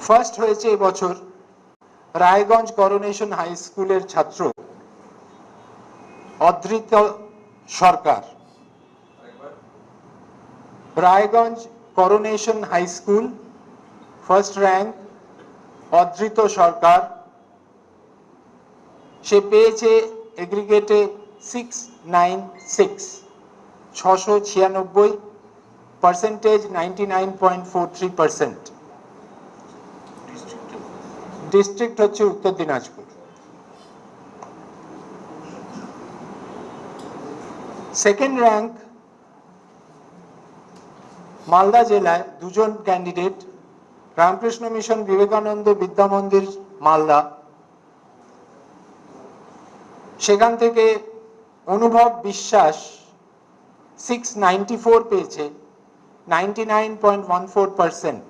First হয়েছে এবছর Raiganj coronation high স্কুলের ছাত্র Adhrit Sarkar. Raiganj coronation high school first rank Adhrit Sarkar. সে পেয়েছে এগ্রিগেটে 696, পার্সেন্টেজ 99.43%। ডিস্ট্রিক্ট হচ্ছে উত্তর দিনাজপুর। সেকেন্ড র্যাঙ্ক মালদা জেলায় দুজন ক্যান্ডিডেট, রামকৃষ্ণ মিশন বিবেকানন্দ বিদ্যা মন্দির মালদা, সেখান থেকে অনুভব বিশ্বাস 694 পেয়েছে, 99.14%।